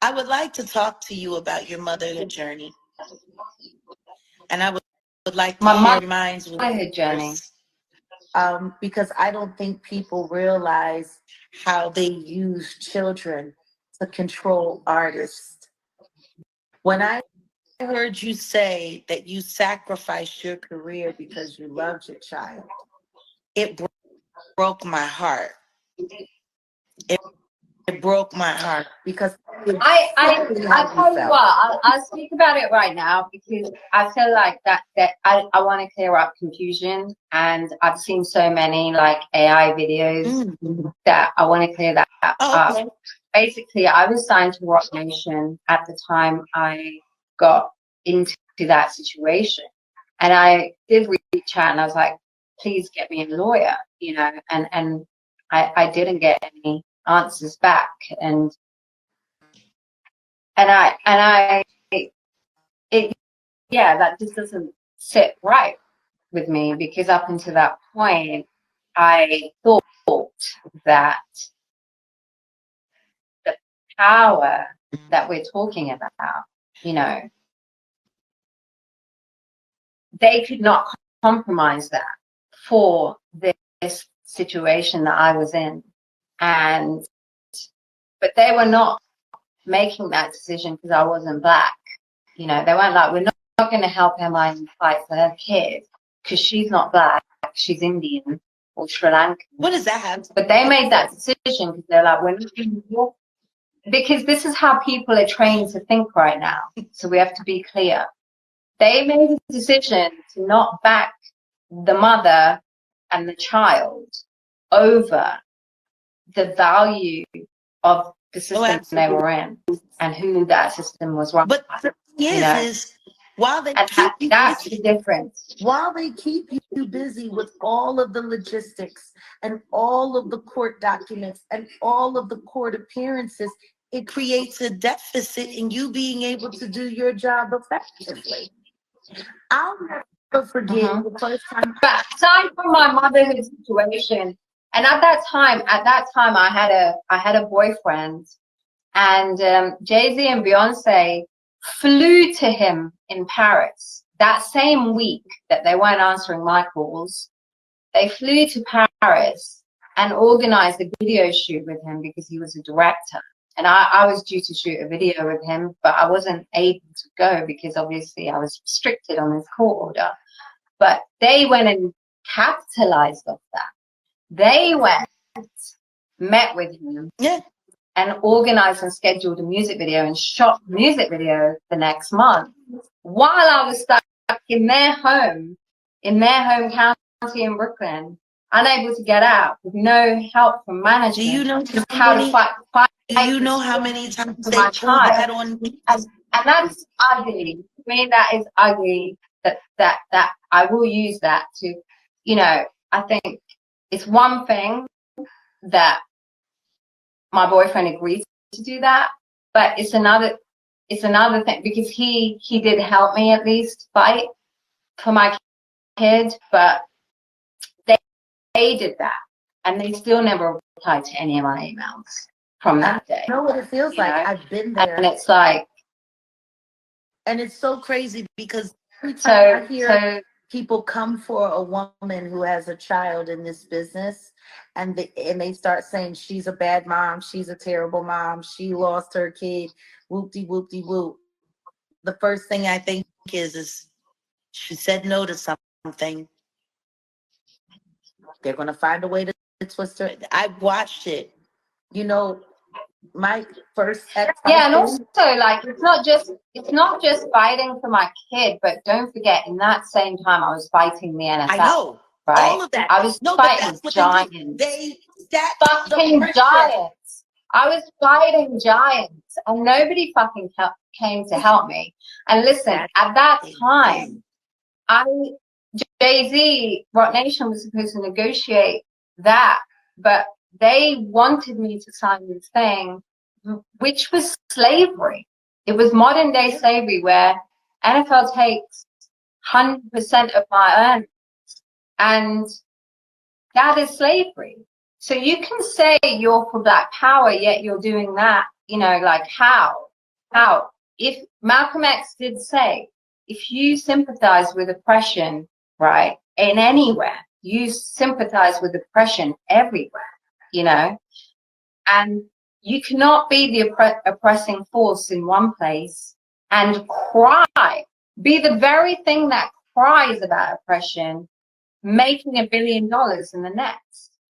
I would like to talk to you about your motherhood journey, and I would like to My hear your minds with motherhood journey. yours, because I don't think people realize how they use children to control artists. When I heard you say that you sacrificed your career because you loved your child, it broke my heart. It, it broke my heart because I, I, exactly I how you tell you felt. what, I'll speak about it right now because I feel like that I want to clear up confusion, and I've seen so many like AI videos Mm. that I want to clear that Oh, up. okay. Basically, I was signed to Rock Nation at the time I got into that situation, and I did reach out and I was like, please get me a lawyer, and I didn't get any answers back, and I it yeah, that just doesn't sit right with me because up until that point I thought that the power that we're talking about, you know, they could not compromise that for this situation that I was in. And but they were not making that decision because I wasn't black. You know, they weren't like, we're not going to help M.I.A fight for her kid because she's not black, she's Indian or Sri Lankan. What does that have? But they made that decision because they're like, we're not going to, because this is how people are trained to think right now. So we have to be clear. They made a decision to not back the mother and the child over the value of the Oh, system they absolutely. were in and who that system was run But by, the thing you know. is, while they And keep you that's the busy, difference. while they keep you busy with all of the logistics and all of the court documents and all of the court appearances, it creates a deficit in you being able to do your job effectively. I'll never forget the first time. But aside from my motherhood situation, and at that time, I had a boyfriend, and Jay-Z and Beyonce flew to him in Paris that same week that they weren't answering my calls. They flew to Paris and organized a video shoot with him because he was a director. And I was due to shoot a video with him, but I wasn't able to go because obviously I was restricted on this court order. But they went and capitalized off that. They went, met with him, Yeah. and organized and scheduled a music video and shot the music video the next month while I was stuck in their home county in Brooklyn, unable to get out, with no help from management. Do you know how to fight do you know how many times for they my pulled that child? on me? And that's ugly. To me, that is ugly. That I will use that to, I think it's one thing that my boyfriend agreed to do that, but it's another thing because he did help me at least fight for my kid, but they did that and they still never replied to any of my emails from that day. I know what it feels like. I've been there. And it's like, and it's so crazy because every time I hear people come for a woman who has a child in this business, and they start saying she's a bad mom, she's a terrible mom, she lost her kid, whoop-de whoop-de whoop. The first thing I think is she said no to something. They're gonna find a way to twist her. I watched it. You know, my first yeah, and also like it's not just fighting for my kid, but don't forget in that same time I was fighting the NFL. I know. Right? All of that. I was fighting giants. They fucking giants. I was fighting giants and nobody fucking came to help me. And listen, at that time, Jay-Z, Rock Nation was supposed to negotiate that, but they wanted me to sign this thing, which was slavery. It was modern day slavery where NFL takes 100% of my earnings, and that is slavery. So you can say you're for Black power, yet you're doing that, like how? How? If Malcolm X did say, if you sympathize with oppression, right, in anywhere, you sympathize with oppression everywhere, you know, and you cannot be the oppressing force in one place and cry, be the very thing that cries about oppression, making $1 billion in the next.